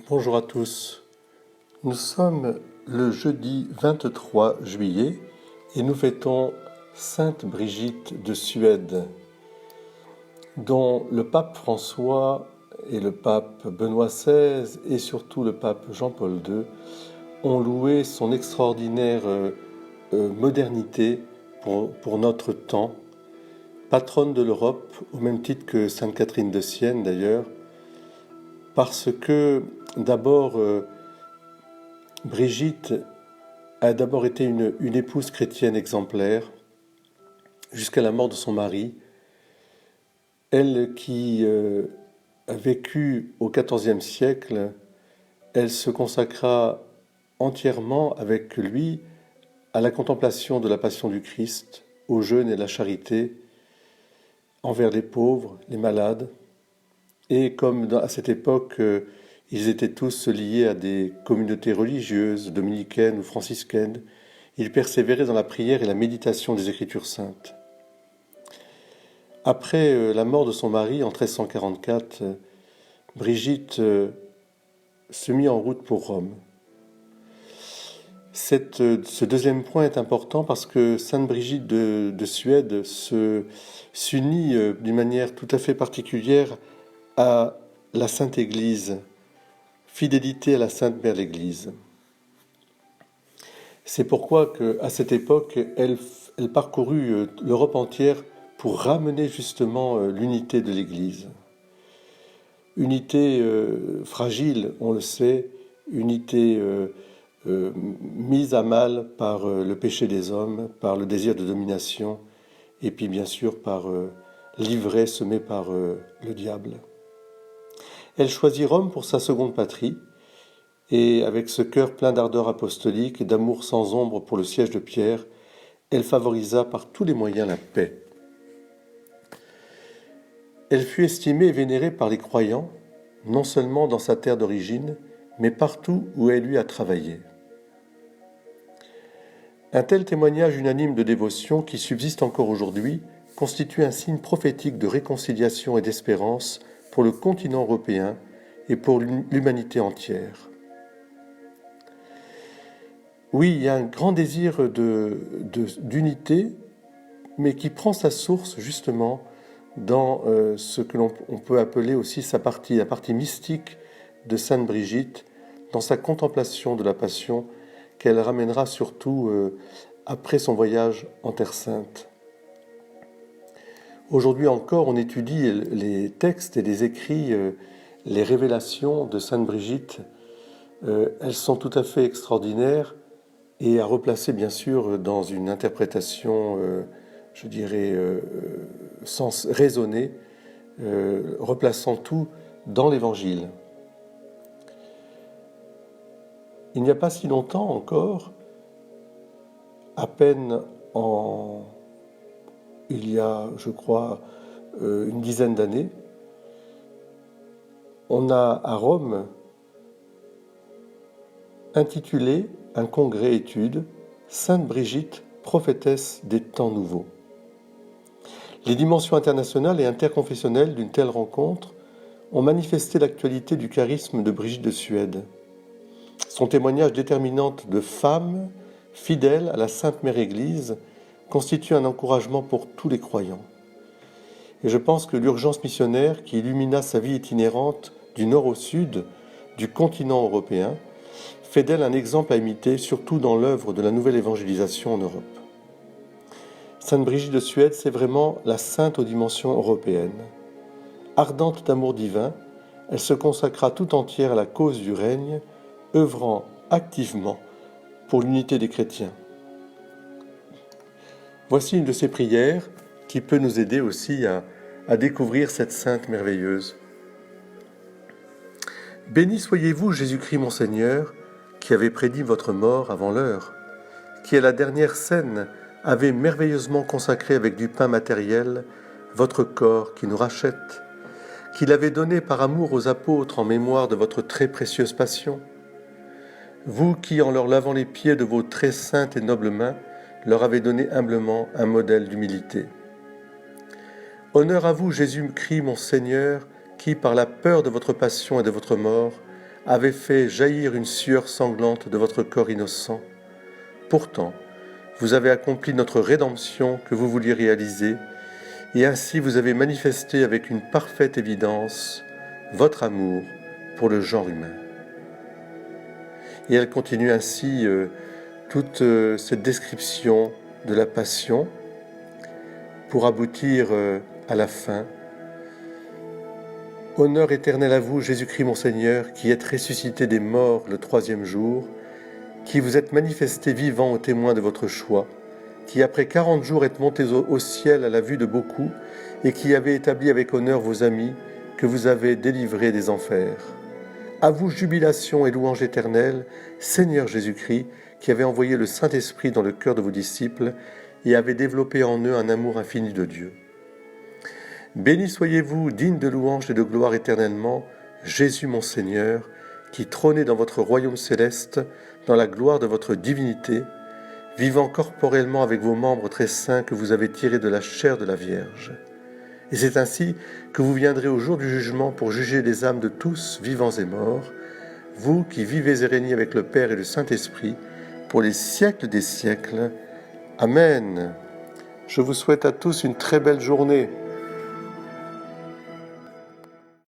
Bonjour à tous. Nous sommes le jeudi 23 juillet et nous fêtons Sainte Brigitte de Suède, dont le pape François et le pape Benoît XVI et surtout le pape Jean-Paul II ont loué son extraordinaire modernité pour notre temps, patronne de l'Europe, au même titre que Sainte Catherine de Sienne d'ailleurs, parce que d'abord, Brigitte a d'abord été une épouse chrétienne exemplaire jusqu'à la mort de son mari. Elle qui a vécu au XIVe siècle, elle se consacra entièrement avec lui à la contemplation de la passion du Christ, au jeûne et à la charité envers les pauvres, les malades. Et comme à cette époque, ils étaient tous liés à des communautés religieuses, dominicaines ou franciscaines, ils persévéraient dans la prière et la méditation des Écritures saintes. Après la mort de son mari en 1344, Brigitte se mit en route pour Rome. Ce deuxième point est important parce que Sainte Brigitte de Suède s'unit d'une manière tout à fait particulière à la Sainte Église, fidélité à la Sainte Mère l'Église. C'est pourquoi qu'à cette époque, elle parcourut l'Europe entière pour ramener justement l'unité de l'Église. Unité fragile, on le sait, unité mise à mal par le péché des hommes, par le désir de domination, et puis bien sûr par l'ivraie semée par le diable. Elle choisit Rome pour sa seconde patrie, et avec ce cœur plein d'ardeur apostolique et d'amour sans ombre pour le siège de Pierre, elle favorisa par tous les moyens la paix. Elle fut estimée et vénérée par les croyants, non seulement dans sa terre d'origine, mais partout où elle eut à travailler. Un tel témoignage unanime de dévotion qui subsiste encore aujourd'hui constitue un signe prophétique de réconciliation et d'espérance pour le continent européen et pour l'humanité entière. Oui, il y a un grand désir d'unité, mais qui prend sa source justement dans ce que l'on peut appeler aussi la partie mystique de Sainte Brigitte, dans sa contemplation de la Passion, qu'elle ramènera surtout après son voyage en Terre Sainte. Aujourd'hui encore, on étudie les textes et les écrits, les révélations de Sainte Brigitte. Elles sont tout à fait extraordinaires et à replacer bien sûr dans une interprétation, je dirais, raisonnée, replaçant tout dans l'Évangile. Il n'y a pas si longtemps encore, à peine il y a, je crois, une dizaine d'années, on a à Rome intitulé un congrès étude Sainte Brigitte, prophétesse des temps nouveaux. Les dimensions internationales et interconfessionnelles d'une telle rencontre ont manifesté l'actualité du charisme de Brigitte de Suède. Son témoignage déterminant de femme fidèle à la Sainte Mère Église constitue un encouragement pour tous les croyants. Et je pense que l'urgence missionnaire qui illumina sa vie itinérante du nord au sud du continent européen fait d'elle un exemple à imiter, surtout dans l'œuvre de la nouvelle évangélisation en Europe. Sainte Brigitte de Suède, c'est vraiment la sainte aux dimensions européennes. Ardente d'amour divin, elle se consacra tout entière à la cause du règne, œuvrant activement pour l'unité des chrétiens. Voici une de ses prières qui peut nous aider aussi à découvrir cette sainte merveilleuse. Béni soyez-vous, Jésus-Christ mon Seigneur, qui avait prédit votre mort avant l'heure, qui à la dernière scène avait merveilleusement consacré avec du pain matériel votre corps qui nous rachète, qui l'avait donné par amour aux apôtres en mémoire de votre très précieuse passion. Vous qui, en leur lavant les pieds de vos très saintes et nobles mains, leur avez donné humblement un modèle d'humilité. Honneur à vous, Jésus-Christ, mon Seigneur, qui, par la peur de votre passion et de votre mort, avait fait jaillir une sueur sanglante de votre corps innocent. Pourtant, vous avez accompli notre rédemption que vous vouliez réaliser, et ainsi vous avez manifesté avec une parfaite évidence votre amour pour le genre humain. Et elle continue ainsi toute cette description de la passion pour aboutir à la fin. Honneur éternel à vous, Jésus-Christ mon Seigneur, qui êtes ressuscité des morts le 3e jour, qui vous êtes manifesté vivant au témoin de votre choix, qui après 40 jours êtes monté au ciel à la vue de beaucoup, et qui avez établi avec honneur vos amis, que vous avez délivrés des enfers. À vous jubilation et louange éternelle, Seigneur Jésus-Christ, qui avez envoyé le Saint-Esprit dans le cœur de vos disciples, et avez développé en eux un amour infini de Dieu. Béni soyez-vous, digne de louange et de gloire éternellement, Jésus mon Seigneur, qui trônez dans votre royaume céleste, dans la gloire de votre divinité, vivant corporellement avec vos membres très saints que vous avez tirés de la chair de la Vierge. Et c'est ainsi que vous viendrez au jour du jugement pour juger les âmes de tous, vivants et morts, vous qui vivez et régnez avec le Père et le Saint-Esprit, pour les siècles des siècles. Amen. Je vous souhaite à tous une très belle journée.